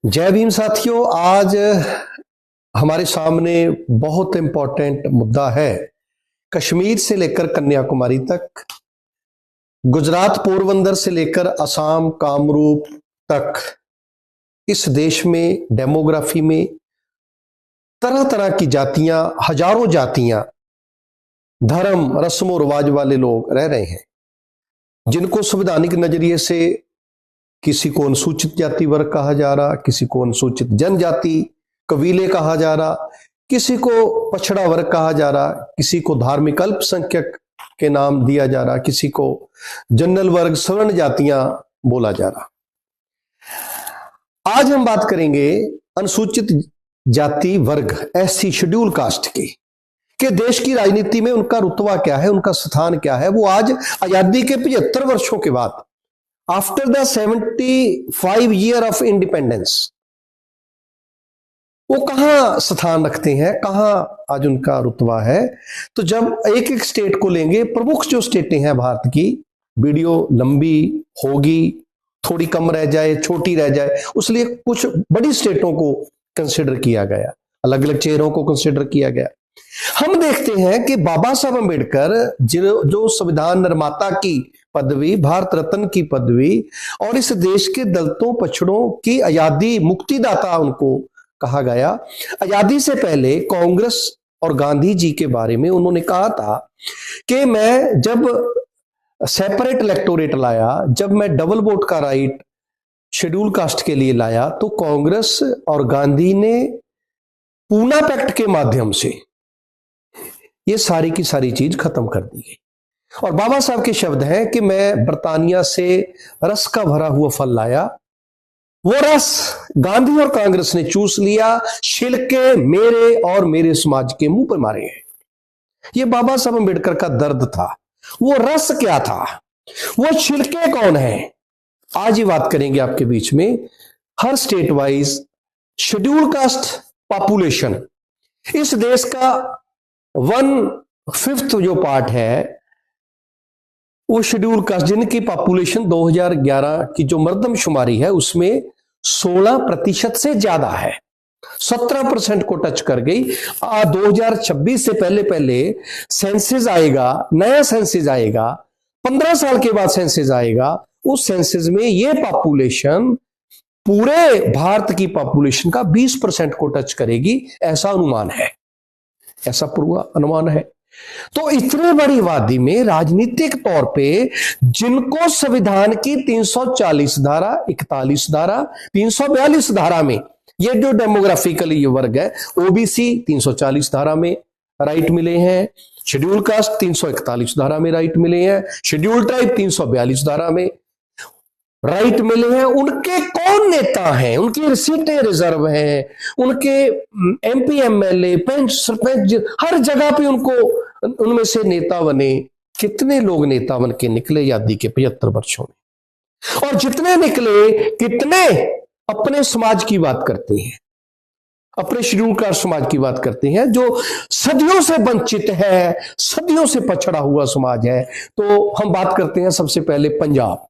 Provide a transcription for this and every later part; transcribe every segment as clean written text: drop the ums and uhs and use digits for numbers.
जय भीम साथियों। आज हमारे सामने बहुत इंपॉर्टेंट मुद्दा है। कश्मीर से लेकर कन्याकुमारी तक, गुजरात पोरबंदर से लेकर असम कामरूप तक, इस देश में डेमोग्राफी में तरह तरह की जातियां, हजारों जातियां, धर्म, रस्म रिवाज वाले लोग रह रहे हैं, जिनको संवैधानिक नजरिए से किसी को अनुसूचित जाति वर्ग कहा जा रहा, किसी को अनुसूचित जनजाति कबीले कहा जा रहा, किसी को पछड़ा वर्ग कहा जा रहा, किसी को धार्मिक अल्पसंख्यक के नाम दिया जा रहा, किसी को जनरल वर्ग सवर्ण जातियां बोला जा रहा। आज हम बात करेंगे अनुसूचित जाति वर्ग, एससी शेड्यूल कास्ट की, कि देश की राजनीति में उनका रुतबा क्या है, उनका स्थान क्या है। वो आज आजादी के 75 वर्षों के बाद, after the 75 year of independence, वो कहां स्थान रखते हैं, कहां आज उनका रुतबा है। तो जब एक एक स्टेट को लेंगे, प्रमुख जो स्टेटें हैं भारत की, वीडियो लंबी होगी, थोड़ी कम रह जाए, छोटी रह जाए, उसलिए कुछ बड़ी स्टेटों को कंसिडर किया गया, अलग अलग चेहरों को कंसिडर किया गया। हम देखते हैं कि बाबा साहब अम्बेडकर जो संविधान निर्माता की पदवी, भारत रत्न की पदवी, और इस देश के दलितों पछड़ों की आजादी मुक्तिदाता उनको कहा गया। आजादी से पहले कांग्रेस और गांधी जी के बारे में उन्होंने कहा था कि मैं जब सेपरेट इलेक्टोरेट लाया, जब मैं डबल वोट का राइट शेड्यूल कास्ट के लिए लाया, तो कांग्रेस और गांधी ने पूना पैक्ट के माध्यम से ये सारी की सारी चीज खत्म कर दी गई। और बाबा साहब के शब्द हैं कि मैं बर्तानिया से रस का भरा हुआ फल लाया, वो रस गांधी और कांग्रेस ने चूस लिया, छिलके मेरे और मेरे समाज के मुंह पर मारे हैं। ये बाबा साहब अम्बेडकर का दर्द था। वो रस क्या था, वो छिलके कौन है, आज ये बात करेंगे आपके बीच में। हर state wise schedule caste population, इस देश का 1/5 जो पार्ट है, वो शेड्यूल कास्ट, जिनकी पॉपुलेशन 2011 की जो मर्दमशुमारी है उसमें 16% से ज्यादा है, 17% को टच कर गई। 2026 से पहले पहले सेंसस आएगा, नया सेंसस आएगा, 15 साल के बाद सेंसस आएगा। उस सेंसस में ये पॉपुलेशन पूरे भारत की पॉपुलेशन का 20% को टच करेगी, ऐसा अनुमान है, ऐसा पूरा अनुमान है। तो इतने बड़ी आबादी में राजनीतिक तौर पे जिनको संविधान की 340 धारा, 41 धारा, 342 धारा में, ये जो डेमोग्राफिकली ये वर्ग है, ओबीसी 340 धारा में राइट मिले हैं, शेड्यूल कास्ट 341 धारा में राइट मिले हैं, शेड्यूल ट्राइब 342 धारा में राइट मिले हैं। उनके कौन नेता हैं, उनकी सीटें रिजर्व हैं, उनके एमपी एमएलए पंच सरपंच हर जगह पे उनको, उनमें से नेता बने। कितने लोग नेता बन के निकले आजादी के 75 वर्षों में, और जितने निकले कितने अपने समाज की बात करते हैं, अपने शेड्यूल कास्ट समाज की बात करते हैं, जो सदियों से वंचित है, सदियों से पछड़ा हुआ समाज है। तो हम बात करते हैं सबसे पहले पंजाब।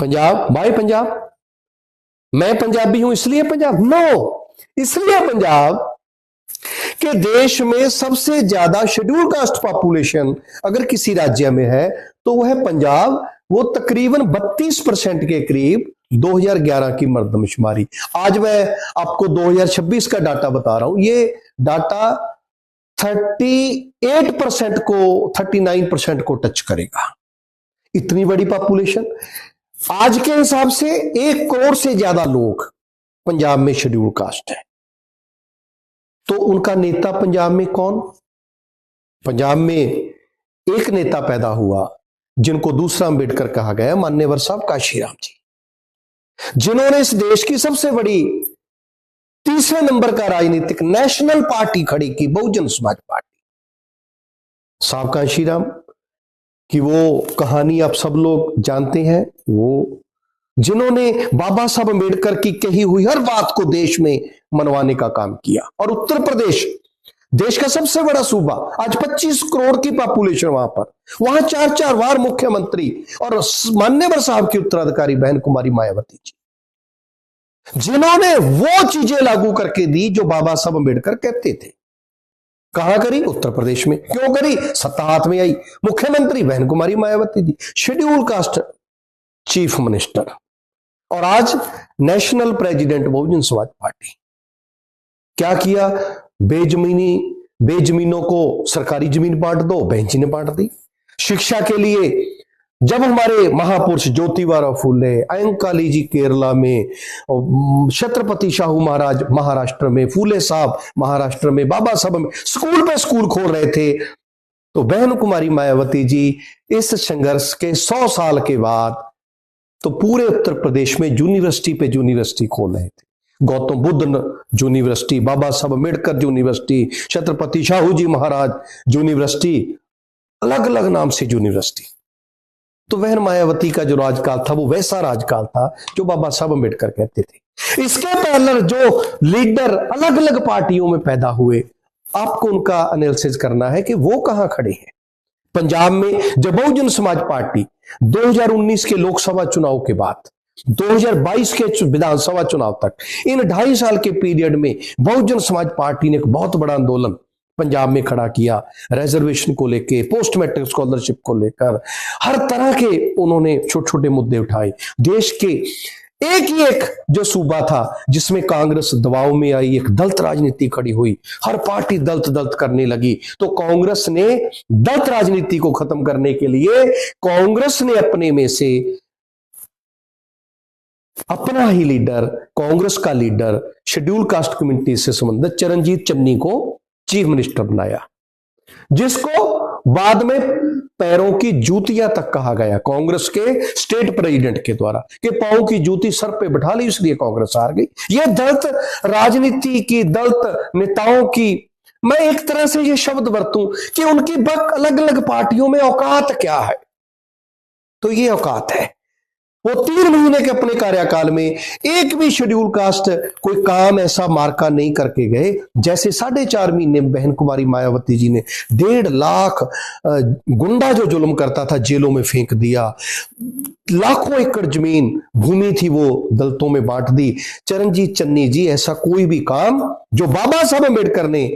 पंजाब, भाई पंजाब, मैं पंजाबी हूं इसलिए पंजाब? नो, इसलिए पंजाब के देश में सबसे ज्यादा शेड्यूल कास्ट पॉपुलेशन अगर किसी राज्य में है तो वह है पंजाब। वो तकरीबन 32% के करीब 2011 की मर्दमशुमारी। आज मैं आपको 2026 का डाटा बता रहा हूं। ये डाटा 38% को, 39% को टच करेगा। इतनी बड़ी पॉपुलेशन, आज के हिसाब से 1 करोड़ से ज्यादा लोग पंजाब में शेड्यूल कास्ट है। तो उनका नेता पंजाब में कौन? पंजाब में एक नेता पैदा हुआ जिनको दूसरा अंबेडकर कहा गया, मान्यवर साहब काशीराम जी, जिन्होंने इस देश की सबसे बड़ी तीसरे नंबर का राजनीतिक नेशनल पार्टी खड़ी की, बहुजन समाज पार्टी। साहब काशीराम कि वो कहानी आप सब लोग जानते हैं, वो जिन्होंने बाबा साहब अम्बेडकर की कही हुई हर बात को देश में मनवाने का काम किया। और उत्तर प्रदेश देश का सबसे बड़ा सूबा, आज 25 करोड़ की पॉपुलेशन वहां पर, वहां 4 बार मुख्यमंत्री और मान्यवर साहब की उत्तराधिकारी बहन कुमारी मायावती जी। जिन्होंने वो चीजें लागू करके दी जो बाबा साहब अंबेडकर कहते थे। कहां करी? उत्तर प्रदेश में। क्यों करी? सत्ता हाथ में आई, मुख्यमंत्री बहन कुमारी मायावती थी, शेड्यूल कास्ट चीफ मिनिस्टर, और आज national president Bahujan Samaj party. क्या किया? बेजमीनों को सरकारी जमीन बांट दो, बहन जी ने बांट दी। शिक्षा के लिए जब हमारे महापुरुष ज्योतिबा फूले, अयंकाली जी केरला में, छत्रपति शाहू महाराज महाराष्ट्र में, फूले साहब महाराष्ट्र में, बाबा साहब स्कूल पे स्कूल खोल रहे थे, तो बहन कुमारी मायावती जी इस संघर्ष के 100 साल के बाद तो पूरे उत्तर प्रदेश में यूनिवर्सिटी पे यूनिवर्सिटी खोल रहे थे। गौतम बुद्ध यूनिवर्सिटी, बाबा साहब अम्बेडकर यूनिवर्सिटी, छत्रपति शाहू जी महाराज यूनिवर्सिटी, अलग अलग नाम से यूनिवर्सिटी। तो बहन मायावती का जो राजकाल था वो वैसा राजकाल था जो बाबा साहब अम्बेडकर कहते थे। इसके पहले जो लीडर अलग अलग पार्टियों में पैदा हुए, आपको उनका एनालिसिस करना है कि वो कहां खड़े हैं। पंजाब में जब बहुजन समाज पार्टी 2019 के लोकसभा चुनाव के बाद 2022 के विधानसभा चुनाव तक, इन 2.5 साल के पीरियड में बहुजन समाज पार्टी ने एक बहुत बड़ा आंदोलन पंजाब में खड़ा किया, रिजर्वेशन को लेकर, पोस्ट मैट्रिक स्कॉलरशिप को लेकर, हर तरह के उन्होंने छोटे छोटे मुद्दे उठाए। देश के एक ही एक जो सूबा था जिसमें कांग्रेस दबाव में आई, एक दलित राजनीति खड़ी हुई, हर पार्टी दलित दलित करने लगी, तो कांग्रेस ने दलित राजनीति को खत्म करने के लिए कांग्रेस ने अपने में से अपना ही लीडर, कांग्रेस का लीडर, शेड्यूल कास्ट कम्युनिटी से संबंधित चरणजीत चन्नी को चीफ मिनिस्टर बनाया, जिसको बाद में पैरों की जूतियां तक कहा गया कांग्रेस के स्टेट प्रेसिडेंट के द्वारा, कि पांव की जूती सर पे बिठा ली इसलिए कांग्रेस हार गई। यह दलित राजनीति की, दलित नेताओं की, मैं एक तरह से यह शब्द बरतूं कि उनकी बक अलग अलग पार्टियों में औकात क्या है, तो यह औकात है। वो 3 महीने के अपने कार्यकाल में एक भी शेड्यूल कास्ट कोई काम ऐसा मार्का नहीं करके गए, जैसे 4.5 महीने में बहन कुमारी मायावती जी ने 1.5 लाख गुंडा जो जुल्म करता था जेलों में फेंक दिया, लाखों एकड़ जमीन भूमि थी वो दलितों में बांट दी। चरणजीत चन्नी जी ऐसा कोई भी काम जो बाबा साहब अम्बेडकर ने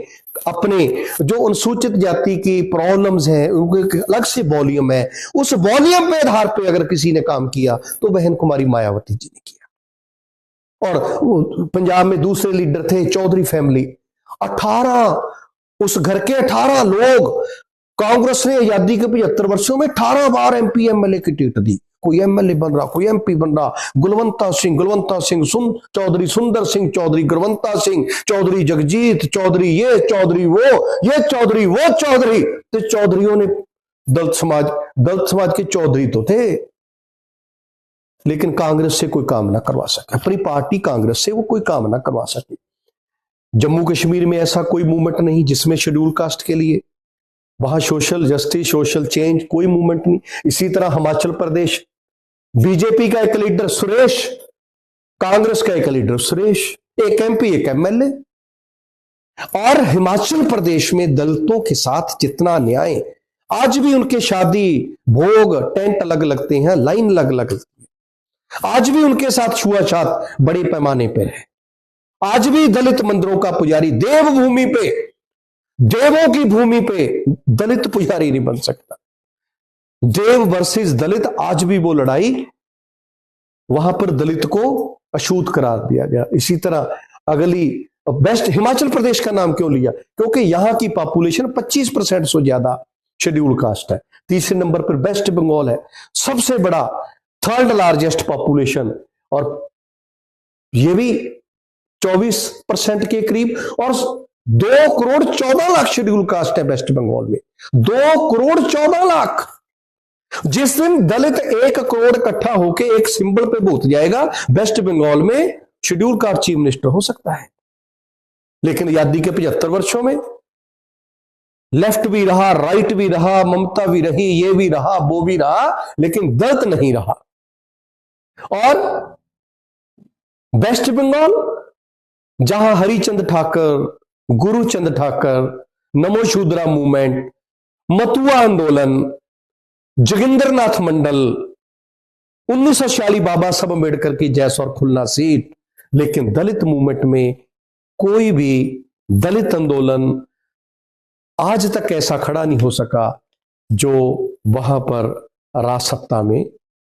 अपने जो अनुसूचित जाति की प्रॉब्लम्स हैं, उनके अलग से वॉल्यूम है, उस वॉल्यूम पे आधार पे अगर किसी ने काम किया तो बहन कुमारी मायावती जी ने किया। और पंजाब में दूसरे लीडर थे चौधरी फैमिली, 18 उस घर के 18 लोग, कांग्रेस ने आजादी के 75 वर्षों में 18 बार एमपी एमएलए की टिकट दी, कोई एमएलए बन रहा, कोई एमपी बन रहा। गुलवंता सिंह चौधरी, सुंदर सिंह चौधरी, गुलवंता सिंह चौधरी, जगजीत चौधरी, ये चौधरी वो, ये चौधरी वो चौधरी। तो चौधरियों ने दलित समाज के चौधरी तो थे, लेकिन कांग्रेस से कोई काम ना करवा सके, अपनी पार्टी कांग्रेस से वो कोई काम ना करवा सके। जम्मू कश्मीर में ऐसा कोई मूवमेंट नहीं जिसमें शेड्यूल कास्ट के लिए, वहां सोशल जस्टिस, सोशल चेंज, कोई मूवमेंट नहीं। इसी तरह हिमाचल प्रदेश, बीजेपी का एक लीडर सुरेश, कांग्रेस का एक लीडर सुरेश, एक एमपी एक एमएलए। और हिमाचल प्रदेश में दलितों के साथ जितना अन्याय, आज भी उनके शादी भोग टेंट अलग लगते हैं, लाइन अलग लगती है, आज भी उनके साथ छुआछूत बड़े पैमाने पर है। आज भी दलित मंदिरों का पुजारी देवभूमि पे, देवों की भूमि पे दलित पुजारी नहीं बन सकता। देव वर्सेस दलित, आज भी वो लड़ाई, वहां पर दलित को अछूत करार दिया गया। इसी तरह अगली बेस्ट, हिमाचल प्रदेश का नाम क्यों लिया? क्योंकि यहां की पॉपुलेशन 25% से ज्यादा शेड्यूल कास्ट है। तीसरे नंबर पर वेस्ट बंगाल है, सबसे बड़ा, 3rd लार्जेस्ट पॉपुलेशन, और ये भी 24% के करीब, और 2 करोड़ 14 लाख शेड्यूल कास्ट है वेस्ट बंगाल में, 2 करोड़ 14 लाख। जिस दिन दलित 1 करोड़ इकट्ठा होकर एक सिंबल पे भूत जाएगा, वेस्ट बंगाल में शेड्यूल कास्ट चीफ मिनिस्टर हो सकता है। लेकिन आजादी के 75 वर्षों में लेफ्ट भी रहा, राइट भी रहा, ममता भी रही, ये भी रहा, वो भी रहा, लेकिन दलित नहीं रहा। और वेस्ट बंगाल, जहां हरिचंद ठाकर, गुरुचंद ठाकर, नमो शूद्रा मूवमेंट, मतुआ आंदोलन, जोगिंदर नाथ मंडल, 1946 बाबा साहब अम्बेडकर की जैसौर खुलना सीट, लेकिन दलित मूवमेंट में कोई भी दलित आंदोलन आज तक ऐसा खड़ा नहीं हो सका जो वहां पर राज सत्ता में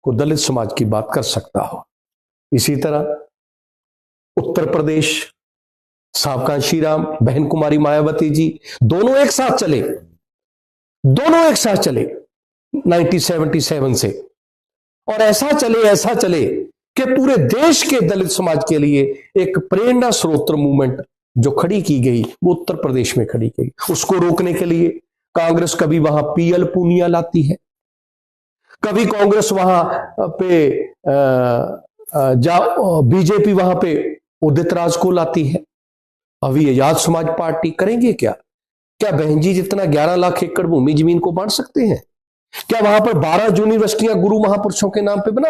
को दलित समाज की बात कर सकता हो। इसी तरह उत्तर प्रदेश, सावका श्रीराम, बहन कुमारी मायावती जी, दोनों एक साथ चले 1977 से, और ऐसा चले कि पूरे देश के दलित समाज के लिए एक प्रेरणा स्रोत मूवमेंट जो खड़ी की गई वो उत्तर प्रदेश में खड़ी की गई। उसको रोकने के लिए कांग्रेस कभी वहां पीएल पूनिया लाती है, कभी कांग्रेस वहां पे बीजेपी वहां पे उदित राज को लाती है। अभी आजाद समाज पार्टी करेंगे क्या बहन जी जितना 11 लाख एकड़ भूमि जमीन को बांट सकते हैं? क्या वहां पर 12 यूनिवर्सिटियां गुरु महापुरुषों के नाम पे बना